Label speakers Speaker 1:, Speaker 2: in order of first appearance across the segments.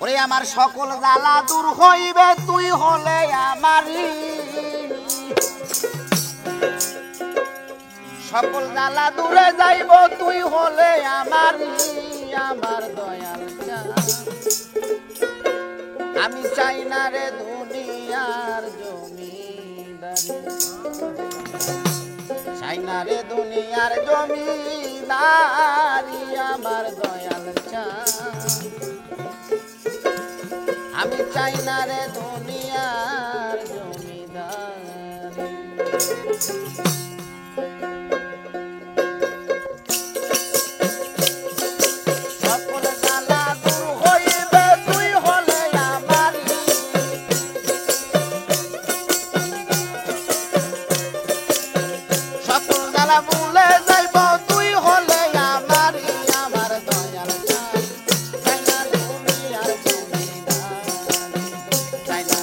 Speaker 1: ওরে আমার সকল জ্বালা দূর হইবে তুই হলে আমারই, সকল জ্বালা দূরে যাইব তুই হলে আমারই, আমার দয়াল চাঁদ। আমি চাই না রে দুনিয়ার জমিদারি, চাই না রে দুনিয়ার জমিদারি, আমার দয়াল চাঁদ। আমি চাই না রে দুনিয়ার জমিদারি। সকল জ্বালা দূর হইবে তুই হলে আমারই, সকল জ্বালা ভুলে যাইব তুই হলে আমারই, আমার দয়াল চাঁদ। চাই না দুনিয়ার জমিদারি, চাই না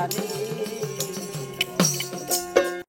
Speaker 1: বাড়ি